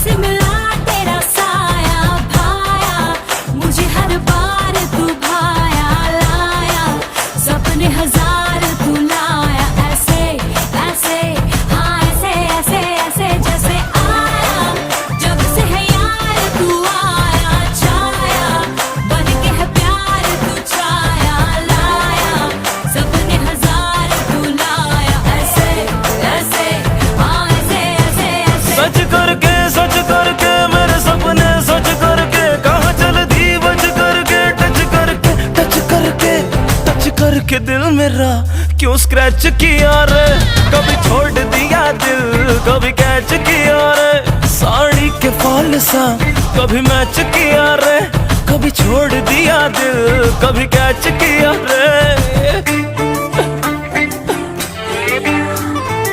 से मिला तेरा साया भाया, मुझे हर बार तू भाया लाया, सपने हजार तू लाया, ऐसे ऐसे हाँ ऐसे ऐसे ऐसे जैसे आया, जब से है यार तू आया छाया, बन के है प्यार तू छाया लाया, सपने हजार तू लाया, ऐसे ऐसे हाँ ऐसे ऐसे ऐसे। सच करके मेरे सपने सच करके, कहाँ चल दी बच करके, टच करके दिल मेरा क्यों स्क्रैच किया रे, कभी छोड़ दिया दिल कभी कैच किया रे, साड़ी के फॉल सा कभी मैच किया रे, कभी छोड़ दिया दिल कभी कैच किया रे।